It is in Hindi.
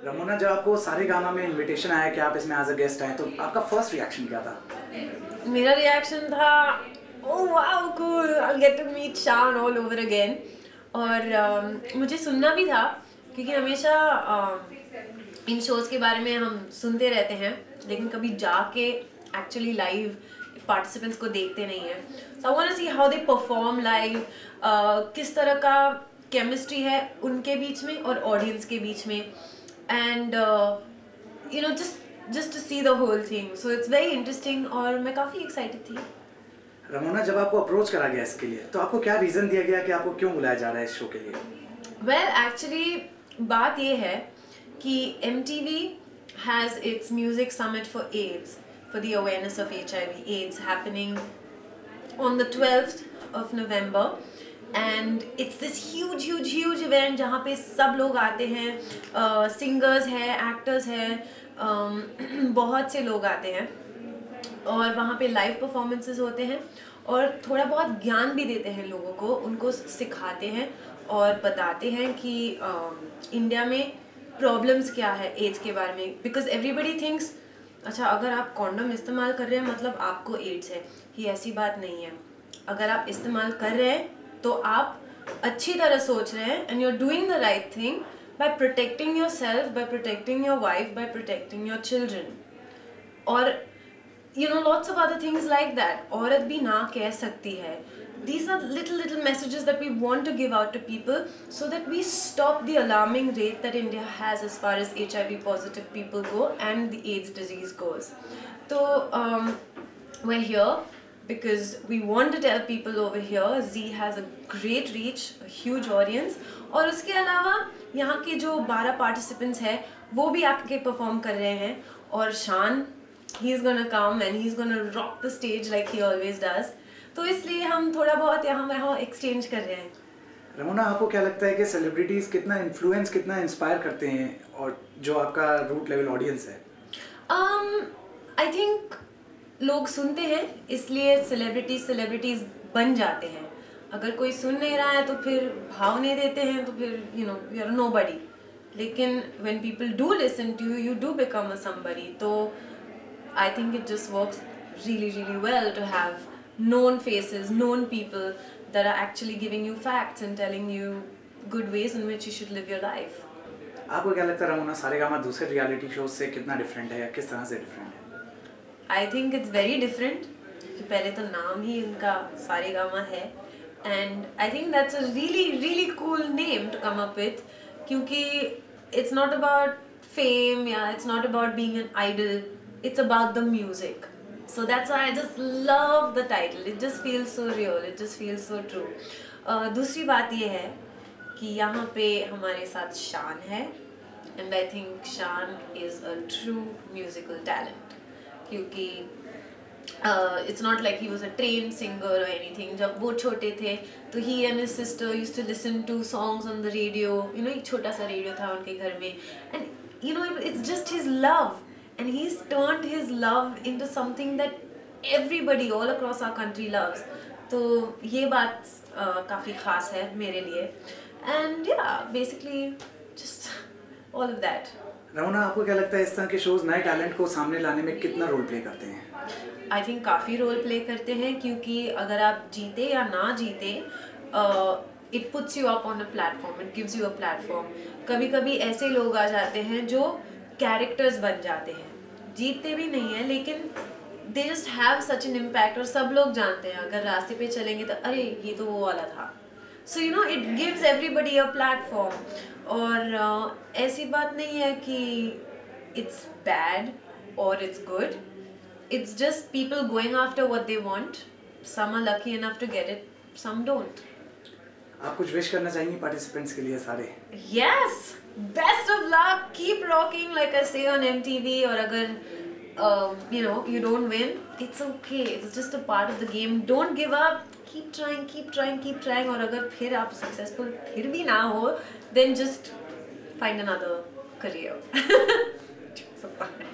रमोना, जब आपको सारेगामा में इनविटेशन आया कि आप इसमें एज अ गेस्ट आए, तो आपका फर्स्ट रिएक्शन क्या था? मेरा रिएक्शन था oh wow cool, I will get to meet Shaan all over again. और मुझे सुनना भी था क्योंकि हमेशा इन शोज़ के बारे में हम सुनते रहते हैं लेकिन कभी जाके एक्चुअली लाइव पार्टिसिपेंट्स को देखते नहीं हैं। So I want to see how they perform live, किस तरह का केमिस्ट्री है उनके बीच में और ऑडियंस के बीच में, and you know just to see the whole thing. So it's very interesting और मैं काफ़ी एक्साइटेड थी। रमोना, जब आपको अप्रोच करा गया इसके लिए, तो आपको क्या रीज़न दिया गया कि आपको क्यों बुलाया जा रहा है इस शो के लिए? वेल एक्चुअली बात ये है कि MTV has its music summit for AIDS, for the awareness of HIV/AIDS, happening on the 12th of November, and it's this huge event जहाँ पे सब लोग आते हैं, सिंगर्स हैं, एक्टर्स हैं, बहुत से लोग आते हैं और वहाँ पे लाइव परफॉर्मेंसेस होते हैं और थोड़ा बहुत ज्ञान भी देते हैं लोगों को, उनको सिखाते हैं और बताते हैं कि इंडिया में प्रॉब्लम्स क्या है एड्स के बारे में। बिकॉज एवरीबडी थिंक्स अच्छा अगर आप कॉन्डम इस्तेमाल कर रहे हैं मतलब आपको एड्स है, ये ऐसी बात नहीं है। अगर आप इस्तेमाल कर रहे हैं तो आप अच्छी तरह सोच रहे हैं and you are doing the right thing by protecting yourself, by protecting your wife, by protecting your children, और you know lots of other things like that. औरत भी ना कह सकती है. These are little messages that we want to give out to people so that we stop the alarming rate that India has as far as HIV positive people go and the AIDS disease goes. So we're here because we want to tell people over here Z has a great reach, a huge audience, और उसके अलावा यहाँ के जो 12 participants हैं वो भी आके perform कर रहे हैं और शान he's gonna come and he's gonna rock the stage like he always does. तो इसलिए हम थोड़ा बहुत यहाँ एक्सचेंज कर रहे हैं। रमोना, आपको क्या लगता है कि सेलिब्रिटीज कितना इन्फ्लुएंस, कितना इंस्पायर करते हैं और जो आपका रूट लेवल ऑडियंस है? आई थिंक लोग सुनते हैं इसलिए सेलिब्रिटीज बन जाते हैं। अगर कोई सुन नहीं रहा है तो फिर भाव नहीं देते हैं तो फिर यू आर नोबडी। लेकिन when people do listen to you, you do become a somebody. तो I think it just works really well to have known faces, known people that are actually giving you facts and telling you good ways in which you should live your life. आपको क्या लगता है रमोना, सारेगामा दूसरे रियलिटी शोज से कितना डिफरेंट है या किस तरह से डिफरेंट है? I think it's very different. पहले तो नाम ही उनका सारेगामा है and I think that's a really cool name to come up with, क्योंकि it's not about fame, yeah, it's not about being an idol. It's about the music. So that's why I just love the title. It just feels so real. It just feels so true. दूसरी बात ये है कि यहाँ पे हमारे साथ शान है and I think Shan is a true musical talent. क्योंकि it's not like he was a trained singer or anything. जब वो छोटे थे तो he and his sister used to listen to songs on the radio. You know, एक छोटा सा रेडियो था उनके घर में and you know it's just his love. And he's turned his love into something that everybody all across our country loves. तो ये बात काफ़ी ख़ास है मेरे लिए. And yeah, basically just all of that. Ramona, आपको क्या लगता है इस तरह के शोज नए टैलेंट को सामने लाने में कितना रोल प्ले करते हैं? I think काफ़ी रोल प्ले करते हैं क्योंकि अगर आप जीते या ना जीते it puts you up on a platform, it gives you a platform. कभी ऐसे लोग आ जाते हैं जो कैरेक्टर्स बन जाते हैं, जीतते भी नहीं है लेकिन they just have such an impact और सब लोग जानते हैं, अगर रास्ते पे चलेंगे तो अरे ये तो वो वाला था। So you know it gives everybody a platform. और ऐसी बात नहीं है कि it's bad or it's good. It's just people going after what they want. Some are lucky enough to get it, some don't. आप कुछ विश करना चाहेंगी पार्टिसिपेंट्स के लिए सारे? Yes, best of luck. Keep rocking like I say on MTV. और अगर you know you don't win, it's okay. It's just a part of the game. Don't give up. Keep trying. और अगर फिर आप successful फिर भी ना हो, then just find another career. So fun.